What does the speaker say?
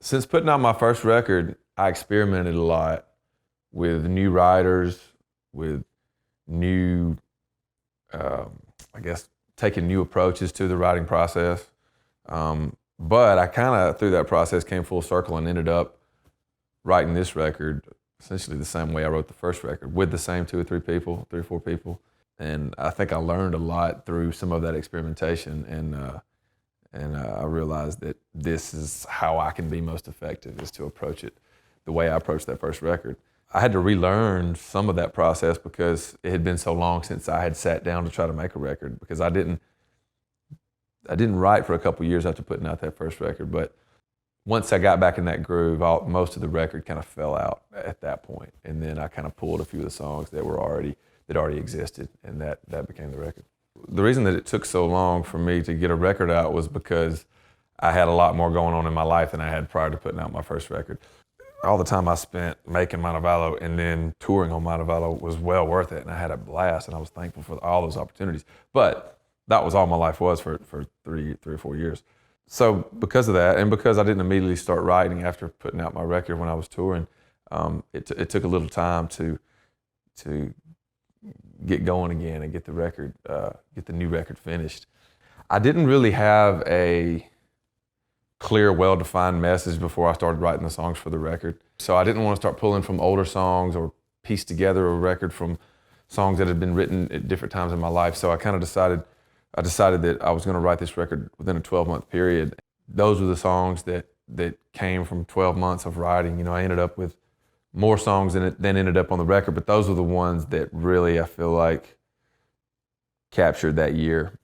Since putting out my first record, I experimented a lot with new writers, with new, I guess, taking new approaches to the writing process. But I kind of, through that process, came full circle and ended up writing this record essentially the same way I wrote the first record, with the same three or four people. And I think I learned a lot through some of that experimentation, and I realized that this is how I can be most effective, is to approach it the way I approached that first record. I had to relearn some of that process because it had been so long since I had sat down to try to make a record, because I didn't write for a couple years after putting out that first record. But once I got back in that groove, most of the record kind of fell out at that point. And then I kind of pulled a few of the songs that already existed, and that became the record. The reason that it took so long for me to get a record out was because I had a lot more going on in my life than I had prior to putting out my first record. All the time I spent making Montevallo and then touring on Montevallo was well worth it, and I had a blast, and I was thankful for all those opportunities. But that was all my life was for three or 4 years. So because of that, and because I didn't immediately start writing after putting out my record when I was touring, it took a little time to get going again and get the new record finished. I didn't really have a clear, well-defined message before I started writing the songs for the record. So I didn't want to start pulling from older songs or piece together a record from songs that had been written at different times in my life. So I kind of decided that I was going to write this record within a 12-month period. Those were the songs that came from 12 months of writing. You know, I ended up with more songs than ended up on the record, but those were the ones that really, I feel like, captured that year.